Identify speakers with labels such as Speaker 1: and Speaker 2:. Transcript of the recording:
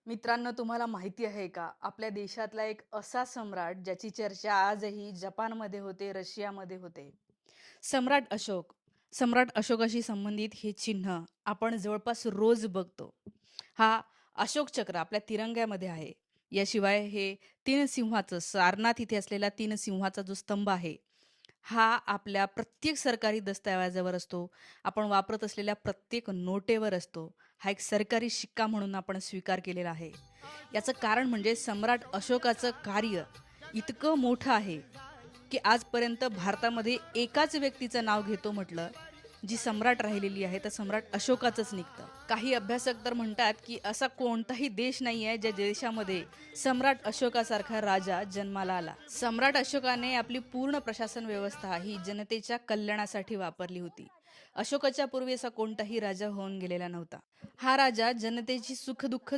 Speaker 1: मित्रांनो, तुम्हाला माहिती आहे का? आपल्या देशातला एक असा सम्राट ज्याची चर्चा आजही जपानमध्ये होते, रशियामध्ये होते. सम्राट अशोक. सम्राट अशोकाशी संबंधित हे चिन्ह आपण जवळपास रोज बघतो. हा अशोक चक्र आपल्या तिरंग्यामध्ये आहे. याशिवाय हे तीन सिंहाचं सारनाथ इथे असलेला तीन सिंहाचा जो स्तंभ आहे, हा आपल्या प्रत्येक सरकारी दस्तऐवजावर असतो. आपण वापरत असलेल्या प्रत्येक नोटेवर असतो. हा एक सरकारी शिक्का म्हणून आपण स्वीकार केलेला आहे. याचं कारण म्हणजे सम्राट अशोकाचं कार्य इतकं मोठं आहे, की आजपर्यंत भारतामध्ये एकाच व्यक्तीचं नाव घेतो म्हटलं, जी सम्राट राहिलेली आहे, तर सम्राट अशोकाचंच निघतं. काही अभ्यासक तर म्हणतात, की असा कोणताही देश नाही आहे, ज्या देशामध्ये सम्राट अशोकासारखा राजा जन्माला आला. सम्राट अशोकाने आपली पूर्ण प्रशासन व्यवस्था ही जनतेच्या कल्याणासाठी वापरली होती. अशोकाच्या पूर्वी असा कोणताही राजा होऊन गेलेला नव्हता. हा राजा जनतेची सुख-दुःख